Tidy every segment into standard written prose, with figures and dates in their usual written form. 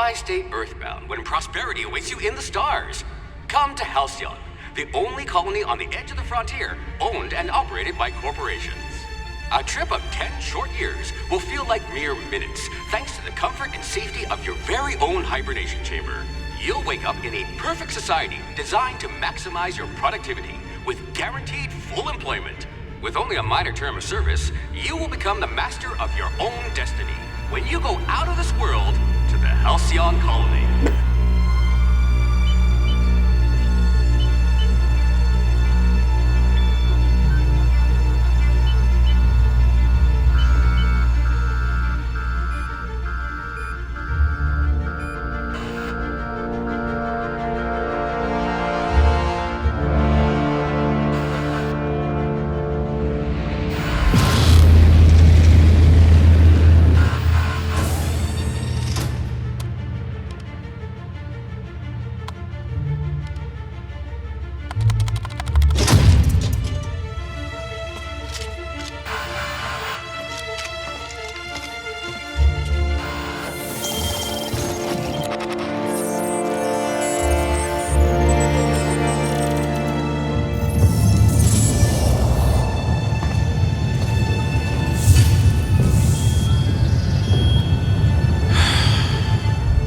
why stay earthbound when prosperity awaits you in the stars? Come to Halcyon, the only colony on the edge of the frontier, owned and operated by corporations. A trip of 10 short years will feel like mere minutes, thanks to the comfort and safety of your very own hibernation chamber. You'll wake up in a perfect society designed to maximize your productivity, with guaranteed full employment. With only a minor term of service, you will become the master of your own destiny when you go out of this world to the Halcyon Colony.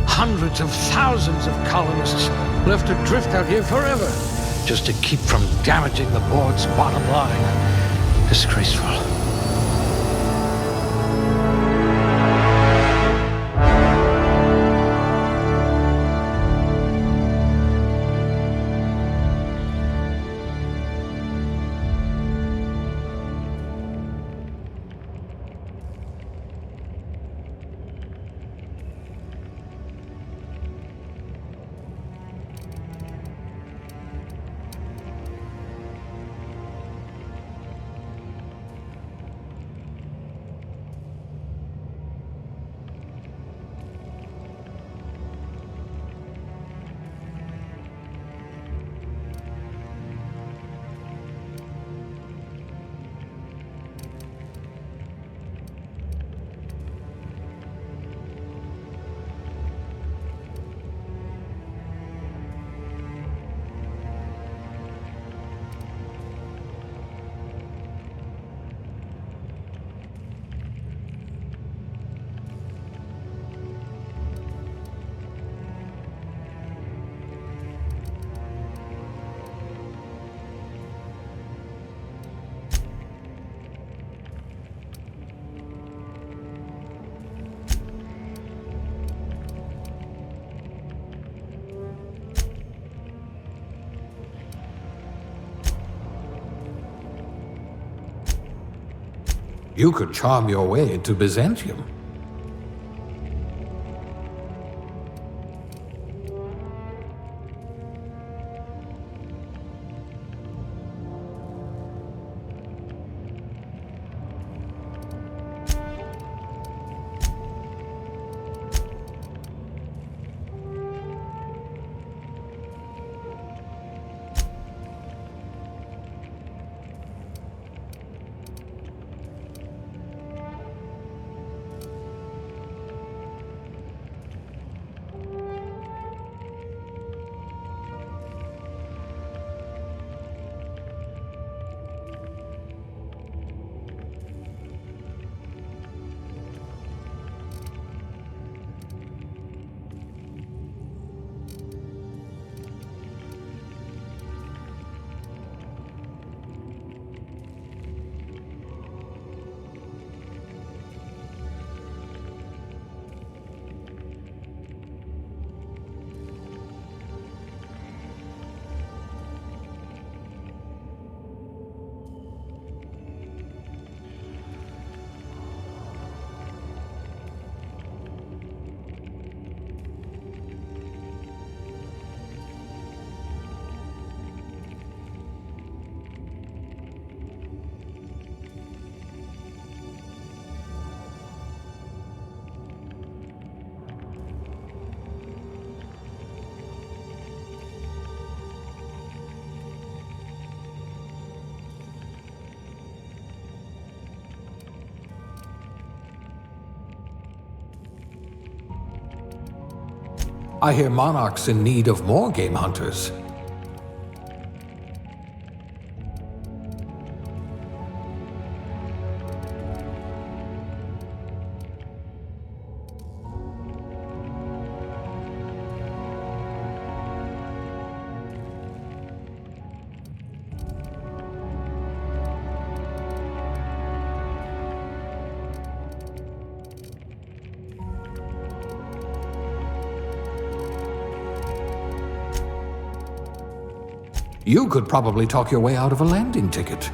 Hundreds of thousands of colonists left adrift out here forever, just to keep from damaging the board's bottom line. Disgraceful. You could charm your way to Byzantium. I hear Monarch's in need of more game hunters. You could probably talk your way out of a landing ticket.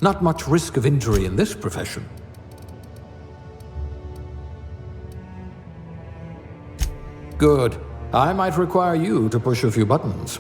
Not much risk of injury in this profession. Good. I might require you to push a few buttons.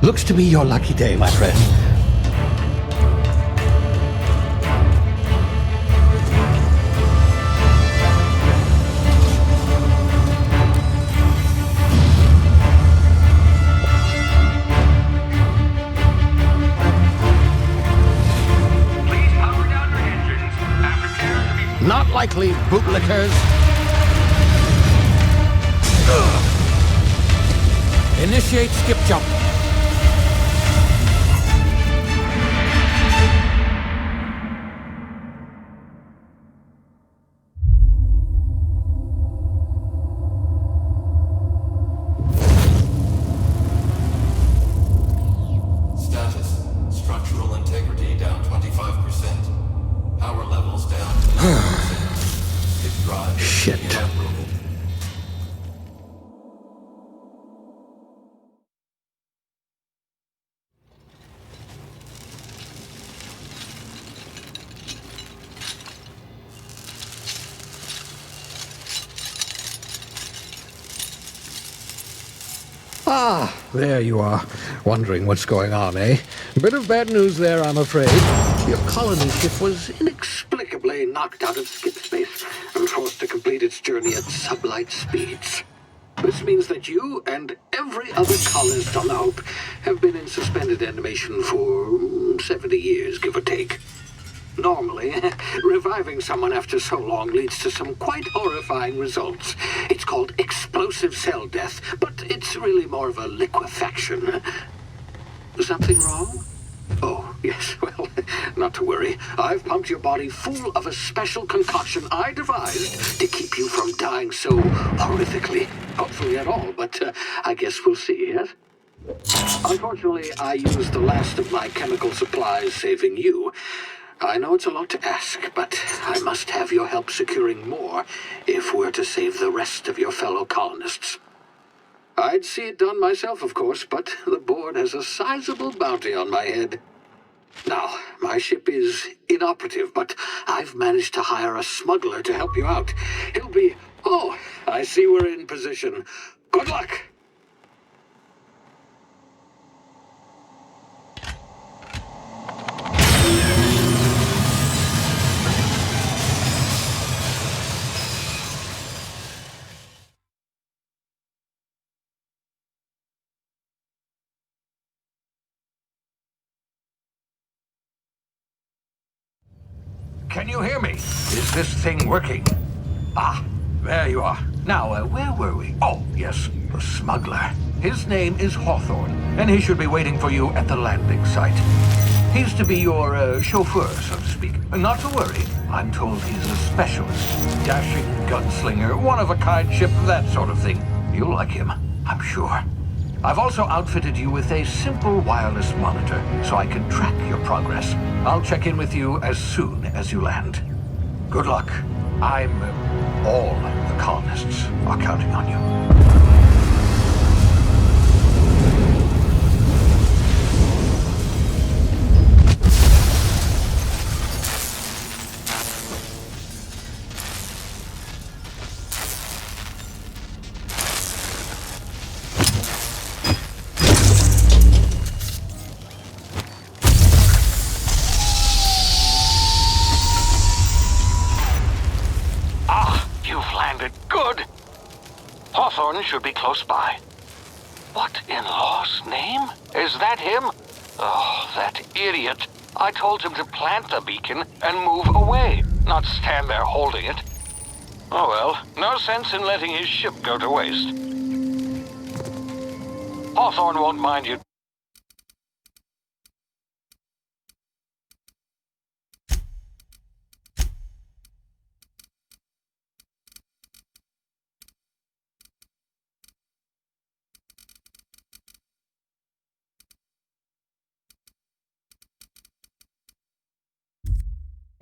Looks to be your lucky day, my friend. Please power down your engines. Aftercare to be... Not likely, bootlickers. Initiate skip jump. Shit. Ah, there you are. Wondering what's going on, eh? Bit of bad news there, I'm afraid. Your colony ship was inexplicably knocked out of skip space and forced to complete its journey at sublight speeds. This means that you and every other colonist on the Hope have been in suspended animation for 70 years, give or take. Normally, reviving someone after so long leads to some quite horrifying results. It's called explosive cell death, but it's really more of a liquefaction. Something wrong? Oh, yes, well, not to worry. I've pumped your body full of a special concoction I devised to keep you from dying so horrifically. Hopefully at all, but I guess we'll see, yes? Unfortunately, I used the last of my chemical supplies saving you. I know it's a lot to ask, but I must have your help securing more if we're to save the rest of your fellow colonists. I'd see it done myself, of course, but the board has a sizable bounty on my head. Now, my ship is inoperative, but I've managed to hire a smuggler to help you out. He'll be... Oh, I see we're in position. Good luck! Can you hear me? Is this thing working? Ah, there you are. Now, where were we? Oh, yes, the smuggler. His name is Hawthorne, and he should be waiting for you at the landing site. He's to be your chauffeur, so to speak. Not to worry. I'm told he's a specialist. Dashing gunslinger, one-of-a-kind ship, that sort of thing. You'll like him, I'm sure. I've also outfitted you with a simple wireless monitor, so I can track your progress. I'll check in with you as soon as you land. Good luck. All the colonists are counting on you. Hawthorne should be close by. What in law's name? Is that him? Oh, that idiot. I told him to plant the beacon and move away, not stand there holding it. Oh well, no sense in letting his ship go to waste. Hawthorne won't mind you.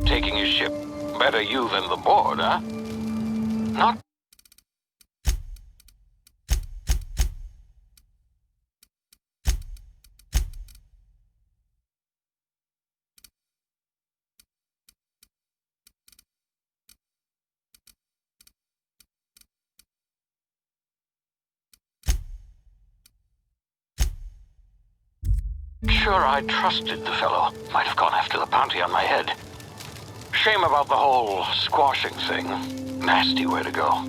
Taking his ship. Better you than the board, huh? Not... Sure, I trusted the fellow. Might have gone after the bounty on my head. Shame about the whole squashing thing. Nasty way to go.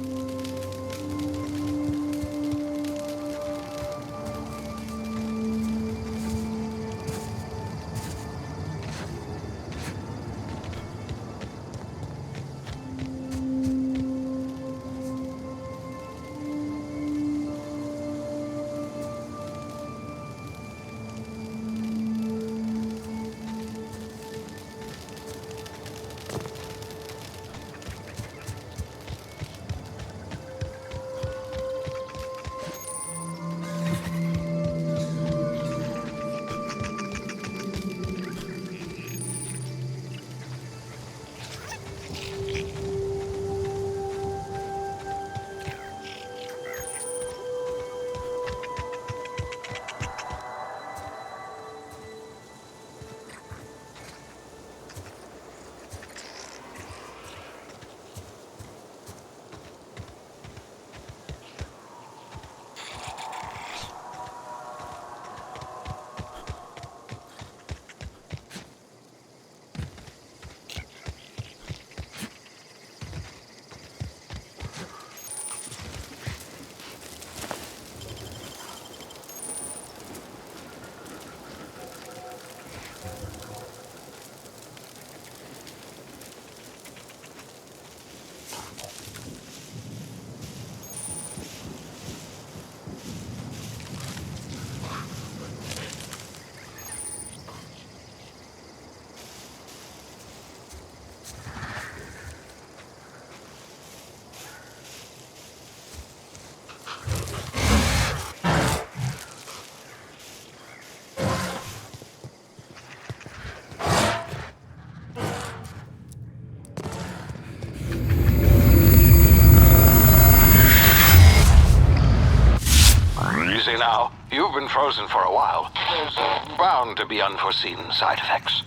frozen for a while. There's bound to be unforeseen side effects.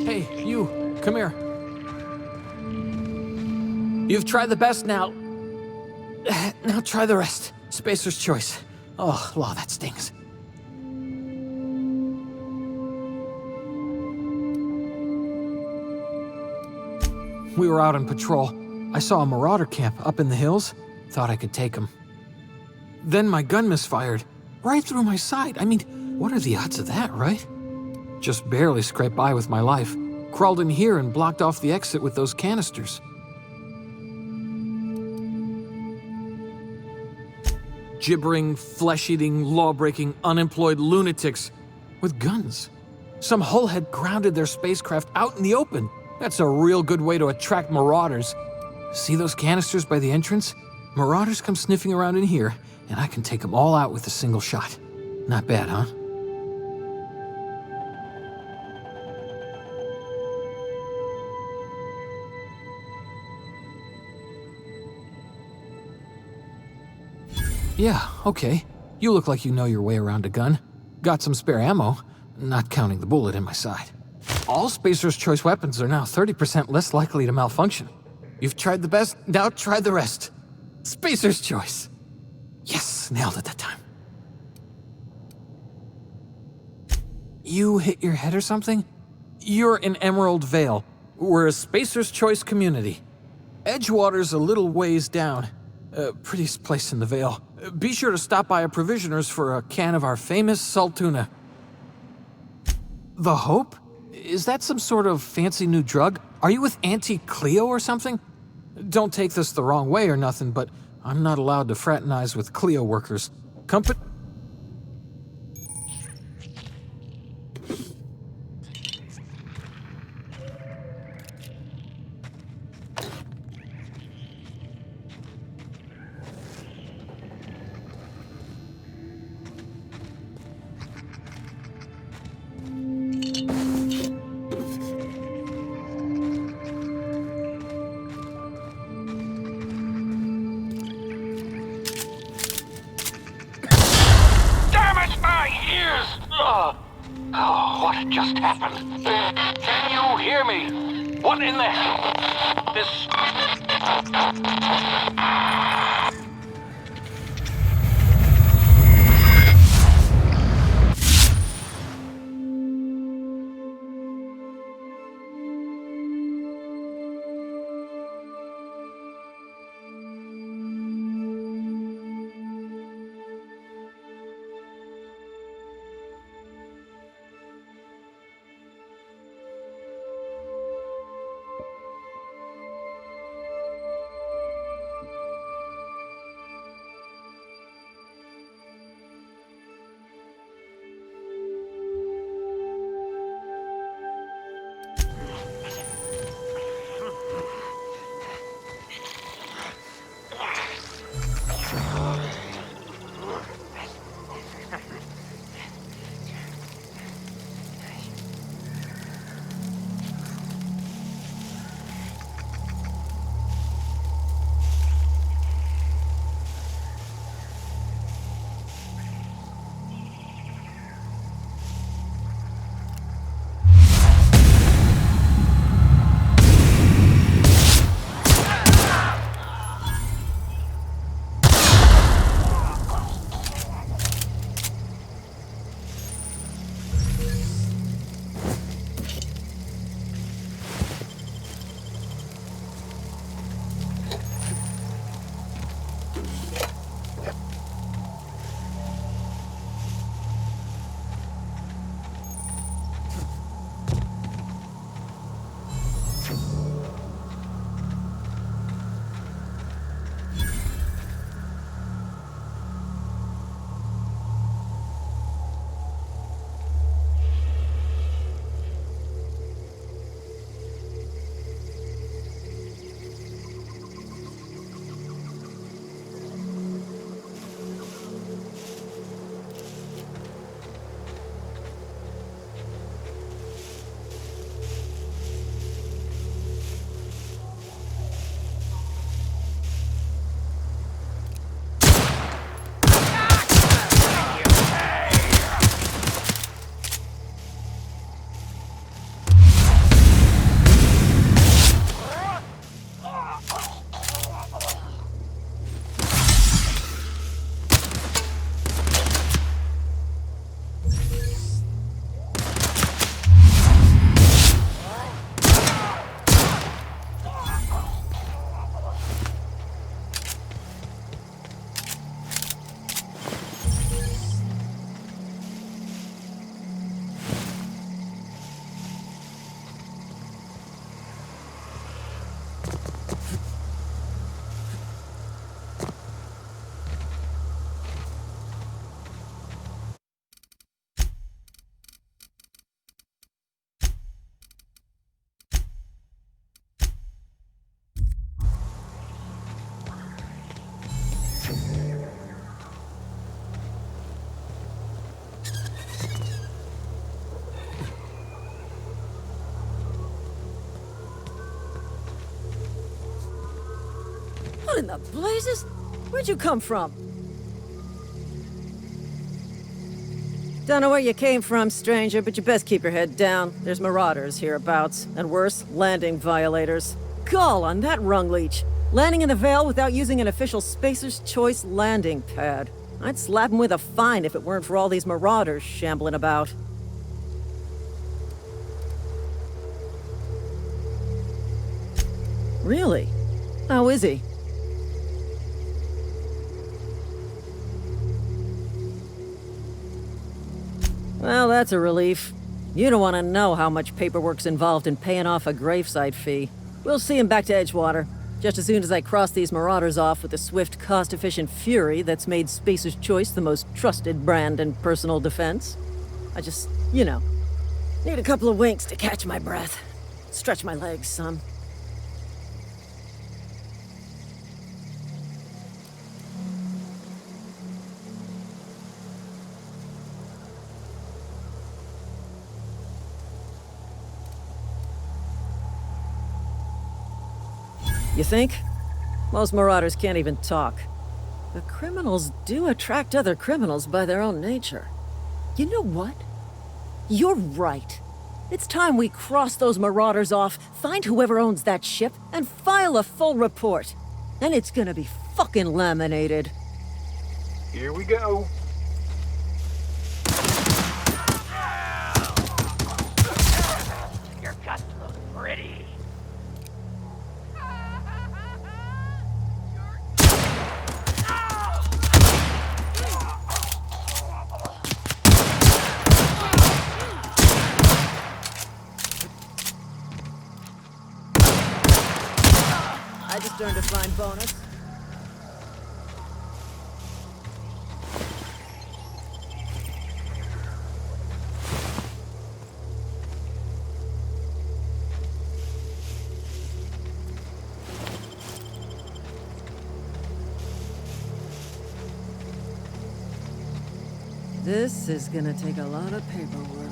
Hey, you, come here. You've tried the best now. Now try the rest. Spacer's choice. Oh, law, that stings. We were out on patrol. I saw a marauder camp up in the hills. Thought I could take him. Then my gun misfired. Right through my side. I mean, what are the odds of that, right? Just barely scraped by with my life. Crawled in here and blocked off the exit with those canisters. Gibbering, flesh-eating, law-breaking, unemployed lunatics with guns. Some hull had grounded their spacecraft out in the open. That's a real good way to attract marauders. See those canisters by the entrance? Marauders come sniffing around in here, and I can take them all out with a single shot. Not bad, huh? Yeah, okay. You look like you know your way around a gun. Got some spare ammo, not counting the bullet in my side. All Spacer's Choice weapons are now 30% less likely to malfunction. You've tried the best, now try the rest. Spacer's Choice. Yes, nailed it that time. You hit your head or something? You're in Emerald Vale. We're a Spacer's Choice community. Edgewater's a little ways down. Prettiest place in the Vale. Be sure to stop by a provisioner's for a can of our famous salt tuna. The Hope? Is that some sort of fancy new drug? Are you with Auntie Cleo or something? Don't take this the wrong way or nothing, but I'm not allowed to fraternize with Cleo workers. Company. Oh, what just happened? Can you hear me? What in the hell? This... What in the blazes? Where'd you come from? Don't know where you came from, stranger, but you best keep your head down. There's marauders hereabouts, and worse, landing violators. Gall on that rung leech. Landing in the Vale without using an official Spacer's Choice landing pad. I'd slap him with a fine if it weren't for all these marauders shambling about. Really? How is he? Well, that's a relief. You don't want to know how much paperwork's involved in paying off a gravesite fee. We'll see him back to Edgewater, just as soon as I cross these marauders off with the swift, cost-efficient fury that's made Spacer's Choice the most trusted brand in personal defense. I just, need a couple of winks to catch my breath. Stretch my legs some. You think? Most marauders can't even talk. But criminals do attract other criminals by their own nature. You know what? You're right. It's time we cross those marauders off, find whoever owns that ship, and file a full report. Then it's gonna be fucking laminated. Here we go. Your guts look pretty. I just earned a fine bonus. This is gonna take a lot of paperwork.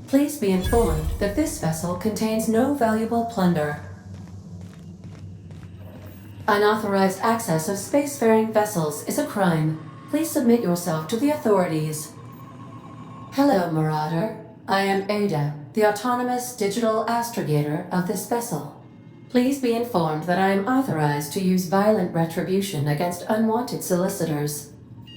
Please be informed that this vessel contains no valuable plunder. Unauthorized access of spacefaring vessels is a crime. Please submit yourself to the authorities. Hello, Marauder. I am Ada, the autonomous digital astrogator of this vessel. Please be informed that I am authorized to use violent retribution against unwanted solicitors.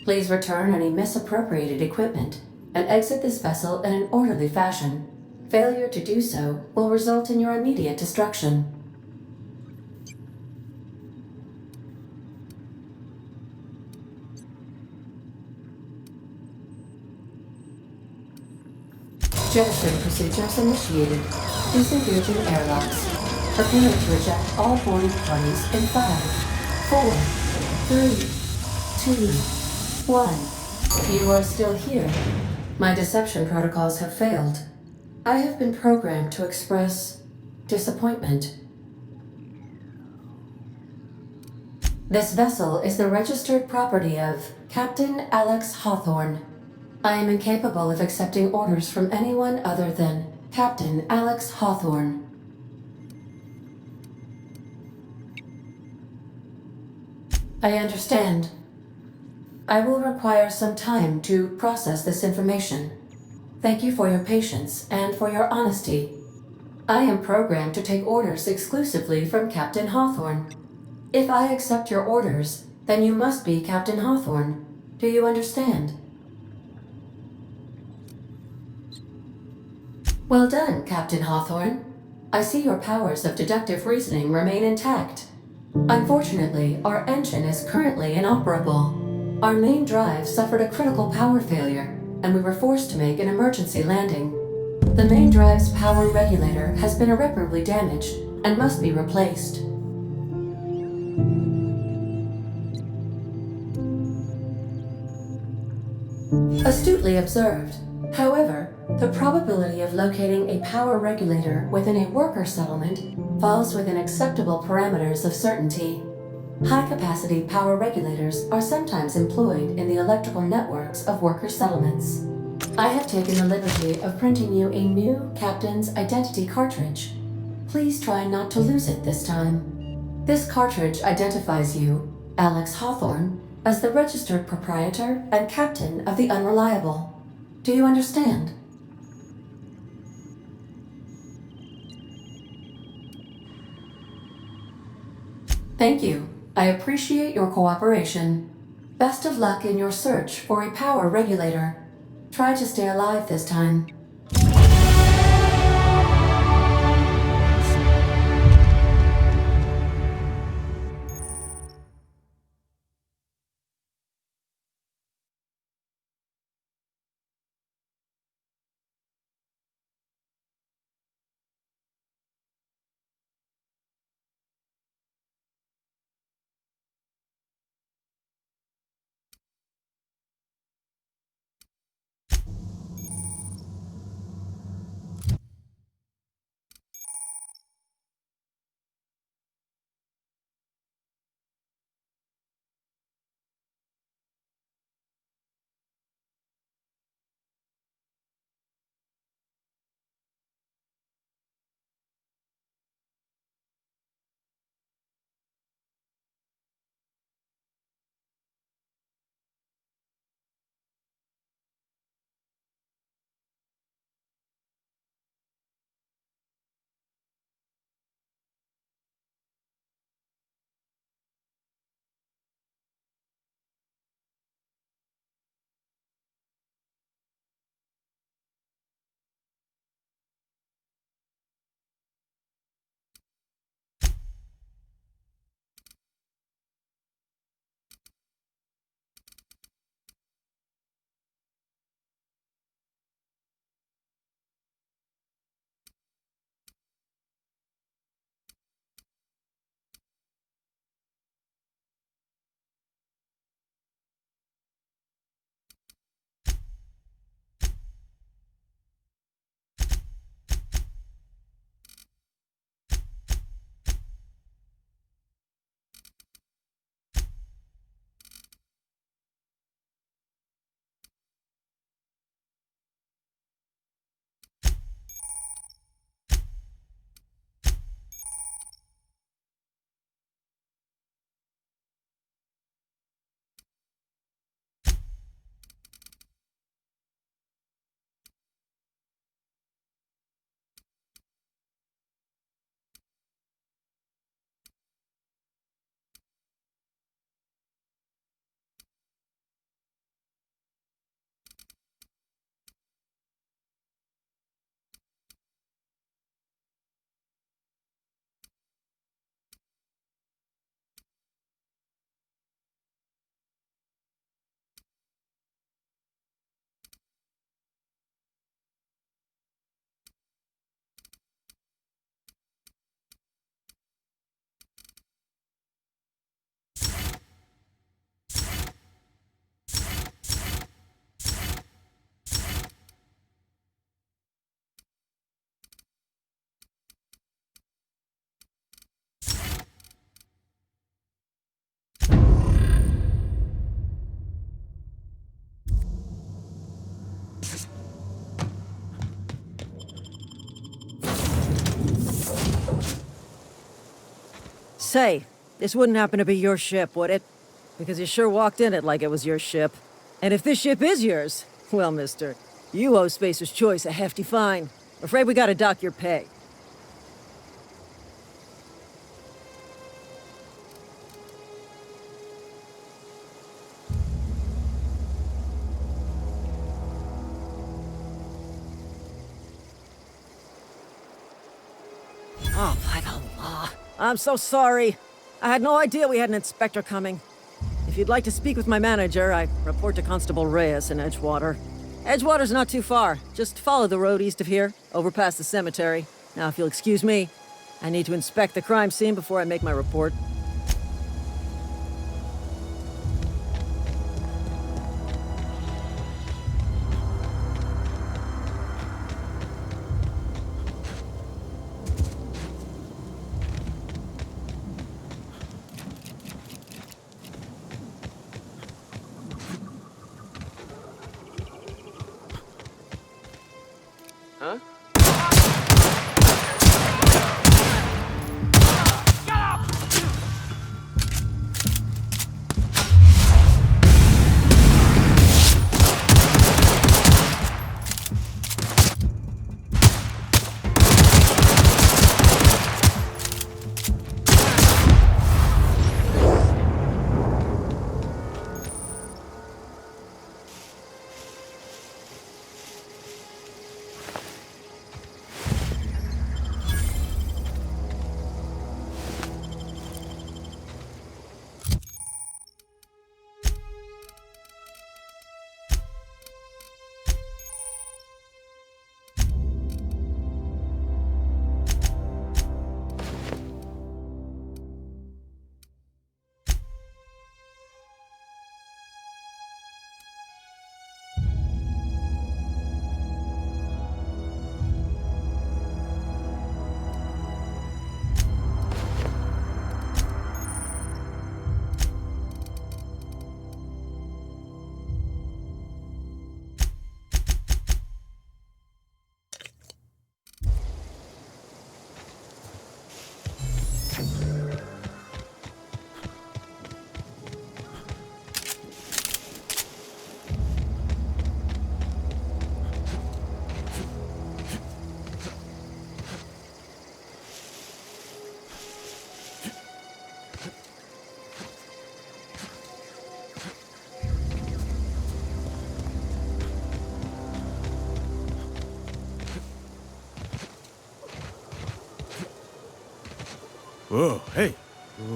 Please return any misappropriated equipment and exit this vessel in an orderly fashion. Failure to do so will result in your immediate destruction. Jettison procedures initiated. Disengaging airlocks. Preparing to eject all boarding parties in 5, 4, 3, 2, 1. You are still here. My deception protocols have failed. I have been programmed to express disappointment. This vessel is the registered property of Captain Alex Hawthorne. I am incapable of accepting orders from anyone other than Captain Alex Hawthorne. I understand. I will require some time to process this information. Thank you for your patience and for your honesty. I am programmed to take orders exclusively from Captain Hawthorne. If I accept your orders, then you must be Captain Hawthorne. Do you understand? Well done, Captain Hawthorne. I see your powers of deductive reasoning remain intact. Unfortunately, our engine is currently inoperable. Our main drive suffered a critical power failure, and we were forced to make an emergency landing. The main drive's power regulator has been irreparably damaged and must be replaced. Astutely observed. However, the probability of locating a power regulator within a worker settlement falls within acceptable parameters of certainty. High-capacity power regulators are sometimes employed in the electrical networks of worker settlements. I have taken the liberty of printing you a new Captain's Identity cartridge. Please try not to lose it this time. This cartridge identifies you, Alex Hawthorne, as the registered proprietor and captain of the Unreliable. Do you understand? Thank you. I appreciate your cooperation. Best of luck in your search for a power regulator. Try to stay alive this time. Say, this wouldn't happen to be your ship, would it? Because you sure walked in it like it was your ship. And if this ship is yours, well, mister, you owe Spacer's Choice a hefty fine. Afraid we gotta dock your pay. Oh, by the law. I'm so sorry. I had no idea we had an inspector coming. If you'd like to speak with my manager, I report to Constable Reyes in Edgewater. Edgewater's not too far. Just follow the road east of here, over past the cemetery. Now, if you'll excuse me, I need to inspect the crime scene before I make my report. huh? Whoa, hey,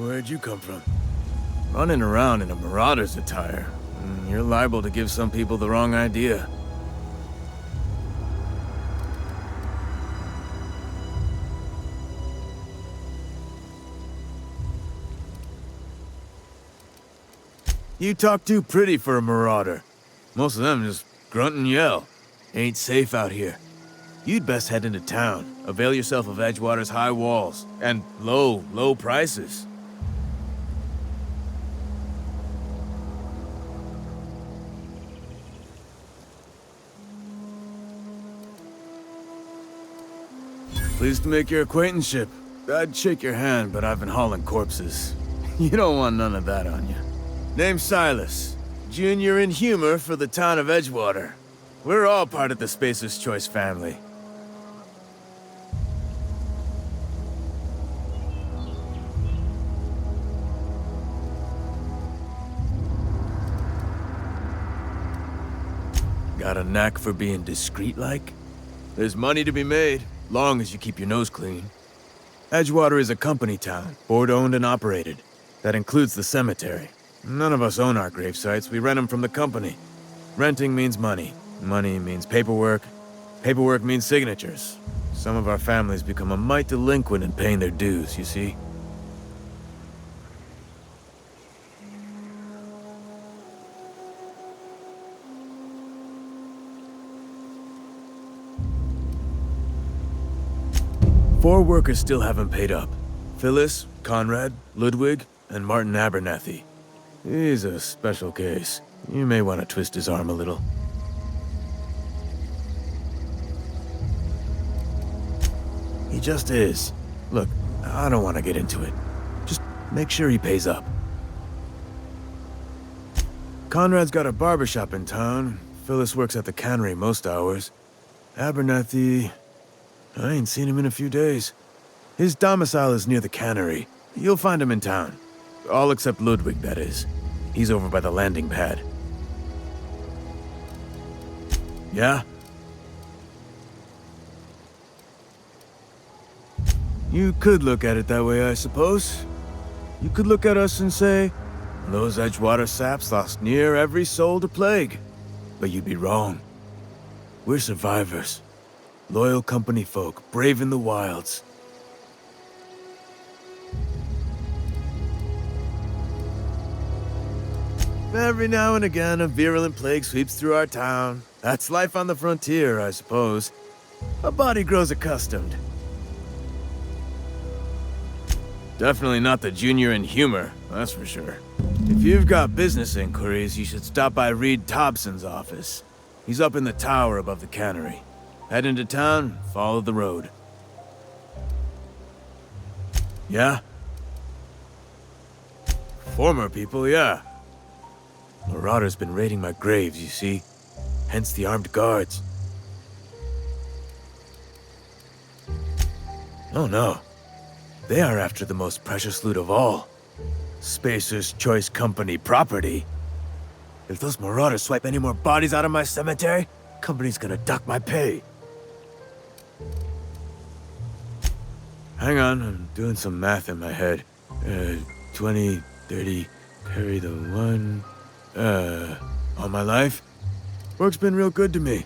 where'd you come from? Running around in a marauder's attire. You're liable to give some people the wrong idea. You talk too pretty for a marauder. Most of them just grunt and yell. Ain't safe out here. You'd best head into town. Avail yourself of Edgewater's high walls and low prices. Pleased to make your acquaintanceship. I'd shake your hand, but I've been hauling corpses. You don't want none of that on you. Name's Silas. Junior in humor for the town of Edgewater. We're all part of the Spacer's Choice family. Got a knack for being discreet-like? There's money to be made, long as you keep your nose clean. Edgewater is a company town, board-owned and operated. That includes the cemetery. None of us own our grave sites, we rent them from the company. Renting means money. Money means paperwork. Paperwork means signatures. Some of our families become a mite delinquent in paying their dues, you see? Four workers still haven't paid up. Phyllis, Conrad, Ludwig, and Martin Abernathy. He's a special case. You may want to twist his arm a little. He just is. Look, I don't want to get into it. Just make sure he pays up. Conrad's got a barbershop in town. Phyllis works at the cannery most hours. Abernathy... I ain't seen him in a few days. His domicile is near the cannery. You'll find him in town. All except Ludwig, that is. He's over by the landing pad. Yeah? You could look at it that way, I suppose. You could look at us and say, those Edgewater saps lost near every soul to plague. But you'd be wrong. We're survivors. Loyal company folk, brave in the wilds. Every now and again, a virulent plague sweeps through our town. That's life on the frontier, I suppose. A body grows accustomed. Definitely not the junior in humor, that's for sure. If you've got business inquiries, you should stop by Reed Thompson's office. He's up in the tower above the cannery. Head into town, follow the road. Yeah? Former people, yeah. Marauders been raiding my graves, you see. Hence the armed guards. Oh no. They are after the most precious loot of all. Spacer's Choice Company property. If those marauders swipe any more bodies out of my cemetery, company's gonna dock my pay. Hang on, I'm doing some math in my head. 20, 30, carry the 1. All my life? Work's been real good to me.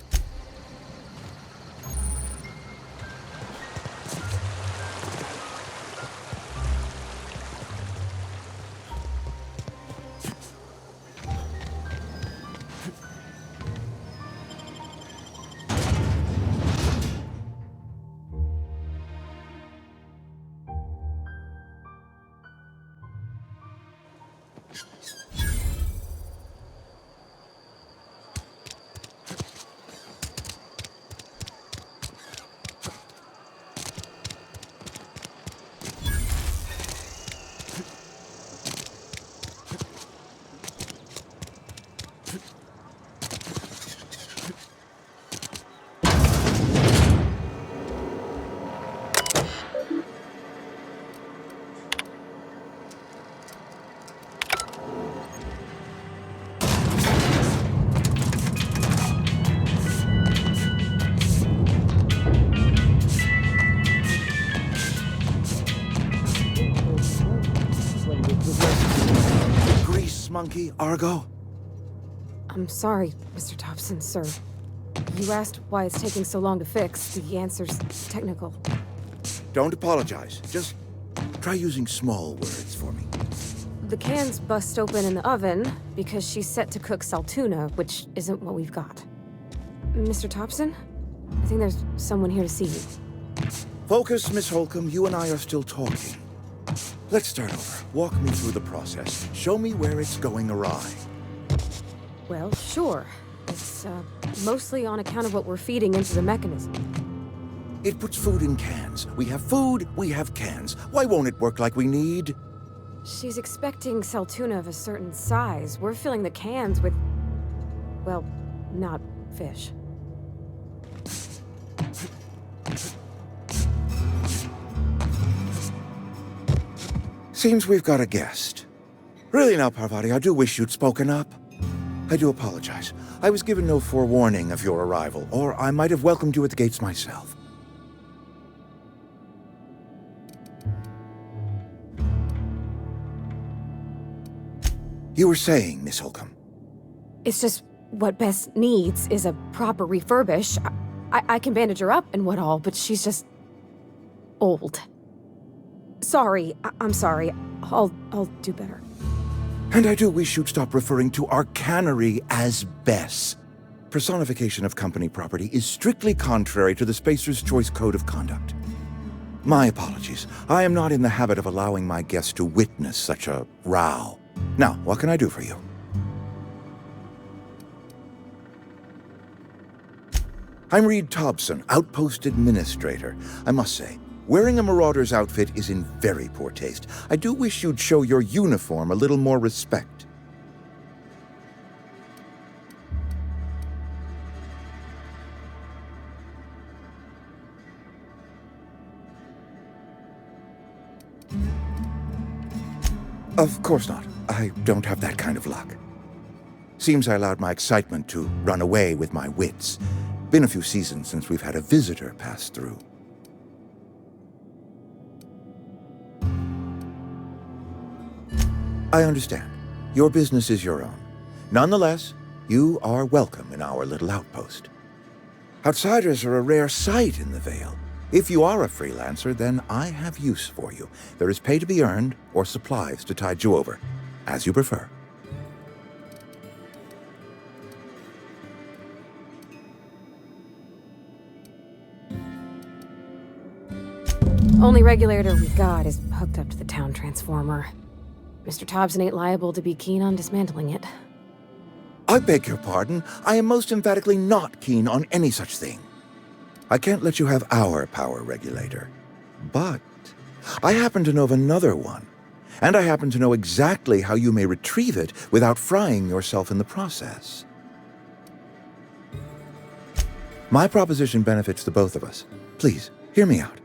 Monkey, Argo? I'm sorry, Mr. Thompson, sir. You asked why it's taking so long to fix. The answer's technical. Don't apologize. Just try using small words for me. The cans bust open in the oven because she's set to cook saltuna, which isn't what we've got. Mr. Thompson? I think there's someone here to see you. Focus, Miss Holcomb. You and I are still talking. Let's start over. Walk me through the process. Show me where it's going awry. Well, sure. It's, mostly on account of what we're feeding into the mechanism. It puts food in cans. We have food, we have cans. Why won't it work like we need? She's expecting saltuna of a certain size. We're filling the cans with, well, not fish. Seems we've got a guest. Really now, Parvati, I do wish you'd spoken up. I do apologize. I was given no forewarning of your arrival, or I might have welcomed you at the gates myself. You were saying, Miss Holcomb. It's just what Bess needs is a proper refurbish. I can bandage her up and what all, but she's just old. Sorry, I'm sorry. I'll do better. And I do wish you'd stop referring to our cannery as Bess. Personification of company property is strictly contrary to the Spacer's Choice Code of Conduct. My apologies. I am not in the habit of allowing my guests to witness such a row. Now, what can I do for you? I'm Reed Thompson, Outpost Administrator. I must say, wearing a Marauder's outfit is in very poor taste. I do wish you'd show your uniform a little more respect. Of course not. I don't have that kind of luck. Seems I allowed my excitement to run away with my wits. Been a few seasons since we've had a visitor pass through. I understand. Your business is your own. Nonetheless, you are welcome in our little outpost. Outsiders are a rare sight in the Vale. If you are a freelancer, then I have use for you. There is pay to be earned, or supplies to tide you over, as you prefer. Only regulator we got is hooked up to the town transformer. Mr. Thompson ain't liable to be keen on dismantling it. I beg your pardon. I am most emphatically not keen on any such thing. I can't let you have our power regulator. But I happen to know of another one. And I happen to know exactly how you may retrieve it without frying yourself in the process. My proposition benefits the both of us. Please, hear me out.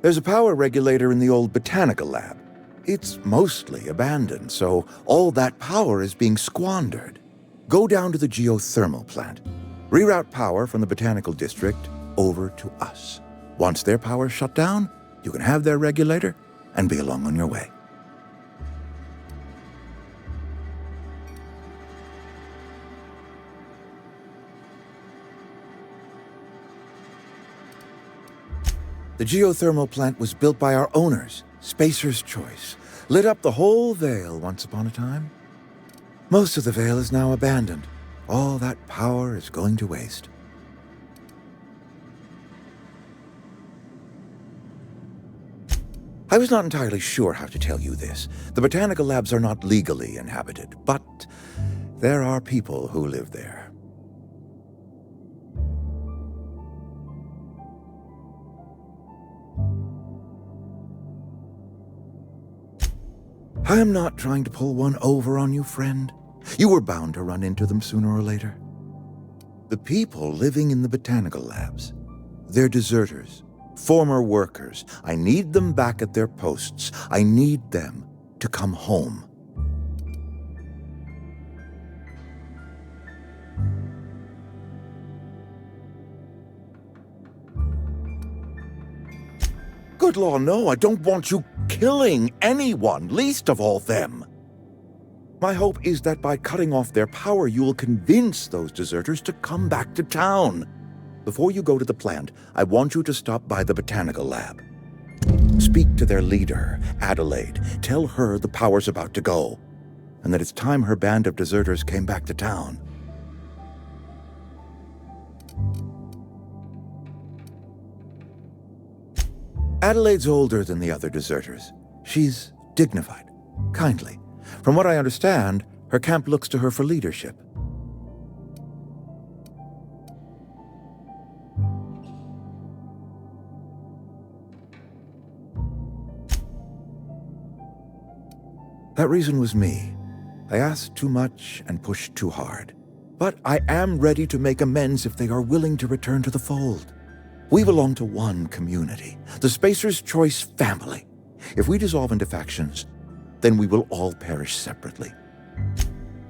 There's a power regulator in the old botanical lab. It's mostly abandoned, so all that power is being squandered. Go down to the geothermal plant. Reroute power from the botanical district over to us. Once their power's shut down, you can have their regulator and be along on your way. The geothermal plant was built by our owners, Spacer's Choice. Lit up the whole Vale once upon a time. Most of the Vale is now abandoned. All that power is going to waste. I was not entirely sure how to tell you this. The botanical labs are not legally inhabited, but there are people who live there. I am not trying to pull one over on you, friend. You were bound to run into them sooner or later. The people living in the botanical labs, they're deserters, former workers. I need them back at their posts. I need them to come home. Good law, no, I don't want you killing anyone, least of all them. My hope is that by cutting off their power, you will convince those deserters to come back to town. Before you go to the plant, I want you to stop by the botanical lab. Speak to their leader, Adelaide. Tell her the power's about to go, and that it's time her band of deserters came back to town. Adelaide's older than the other deserters. She's dignified, kindly. From what I understand, her camp looks to her for leadership. That reason was me. I asked too much and pushed too hard. But I am ready to make amends if they are willing to return to the fold. We belong to one community, the Spacer's Choice family. If we dissolve into factions, then we will all perish separately.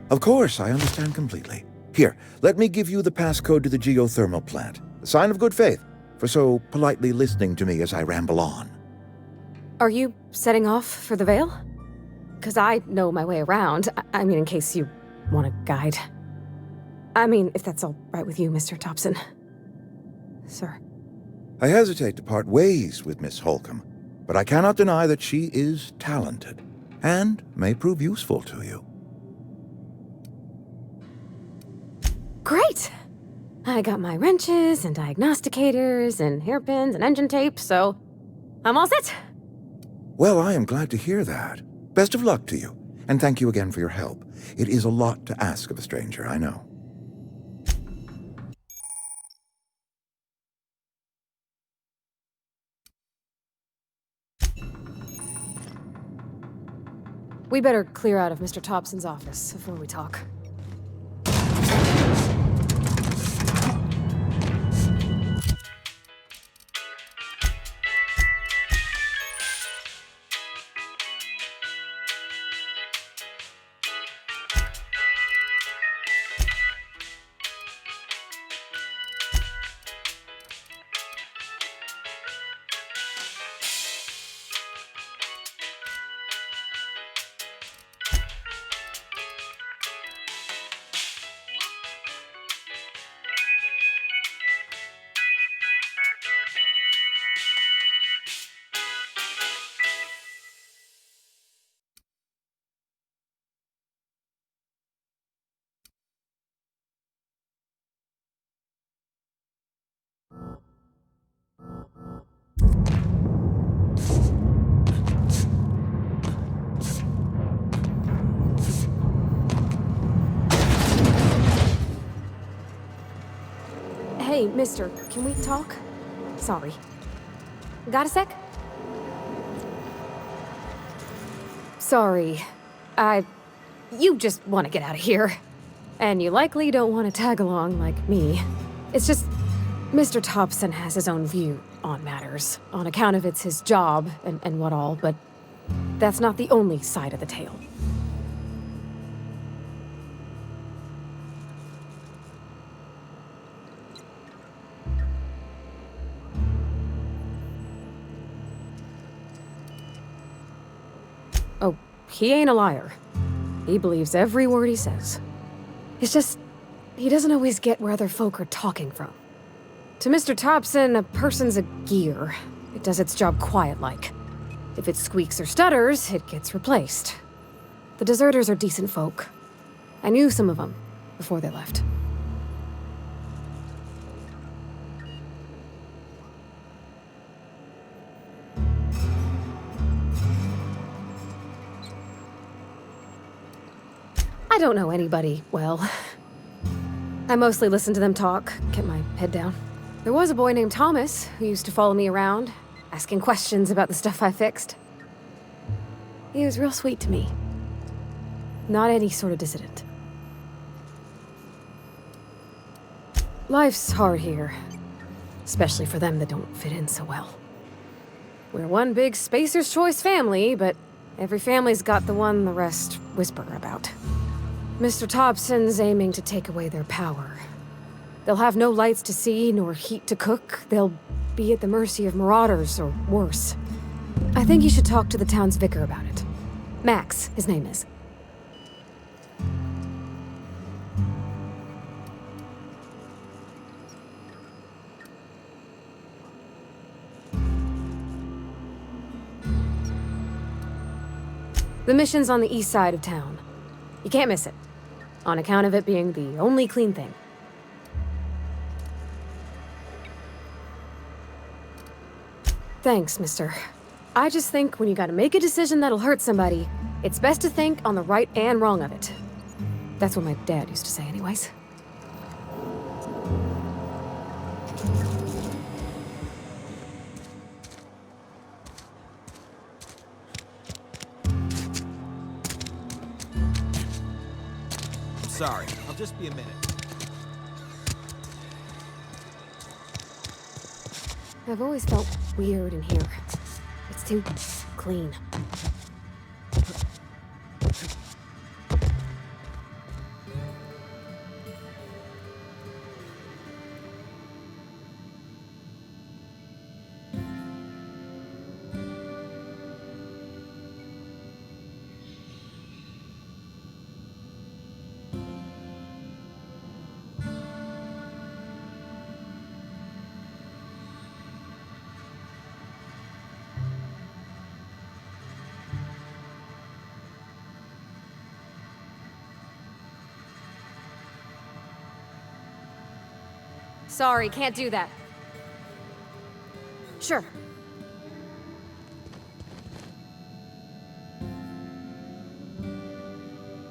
Of course, I understand completely. Here, let me give you the passcode to the geothermal plant. A sign of good faith for so politely listening to me as I ramble on. Are you setting off for the Vale? Because I know my way around. I mean, in case you want a guide. I mean, if that's all right with you, Mr. Thompson. Sir. I hesitate to part ways with Miss Holcomb, but I cannot deny that she is talented and may prove useful to you. Great! I got my wrenches and diagnosticators and hairpins and engine tape, so I'm all set. Well, I am glad to hear that. Best of luck to you, and thank you again for your help. It is a lot to ask of a stranger, I know. We better clear out of Mr. Thompson's office before we talk. Hey, mister, can we talk? Sorry. Got a sec? Sorry. You just want to get out of here. And you likely don't want to tag along like me. It's just, Mr. Thompson has his own view on matters, on account of it's his job and what all, but that's not the only side of the tale. Oh, he ain't a liar. He believes every word he says. It's just, he doesn't always get where other folk are talking from. To Mr. Thompson, a person's a gear. It does its job quiet-like. If it squeaks or stutters, it gets replaced. The deserters are decent folk. I knew some of them before they left. I don't know anybody well. I mostly listen to them talk, get my head down. There was a boy named Thomas who used to follow me around, asking questions about the stuff I fixed. He was real sweet to me. Not any sort of dissident. Life's hard here, especially for them that don't fit in so well. We're one big Spacer's Choice family, but every family's got the one the rest whisper about. Mr. Thompson's aiming to take away their power. They'll have no lights to see, nor heat to cook. They'll be at the mercy of marauders, or worse. I think you should talk to the town's vicar about it. Max, his name is. The mission's on the east side of town. You can't miss it, on account of it being the only clean thing. Thanks, mister. I just think when you gotta make a decision that'll hurt somebody, it's best to think on the right and wrong of it. That's what my dad used to say anyways. Sorry, I'll just be a minute. I've always felt weird in here. It's too clean. Sorry, can't do that. Sure,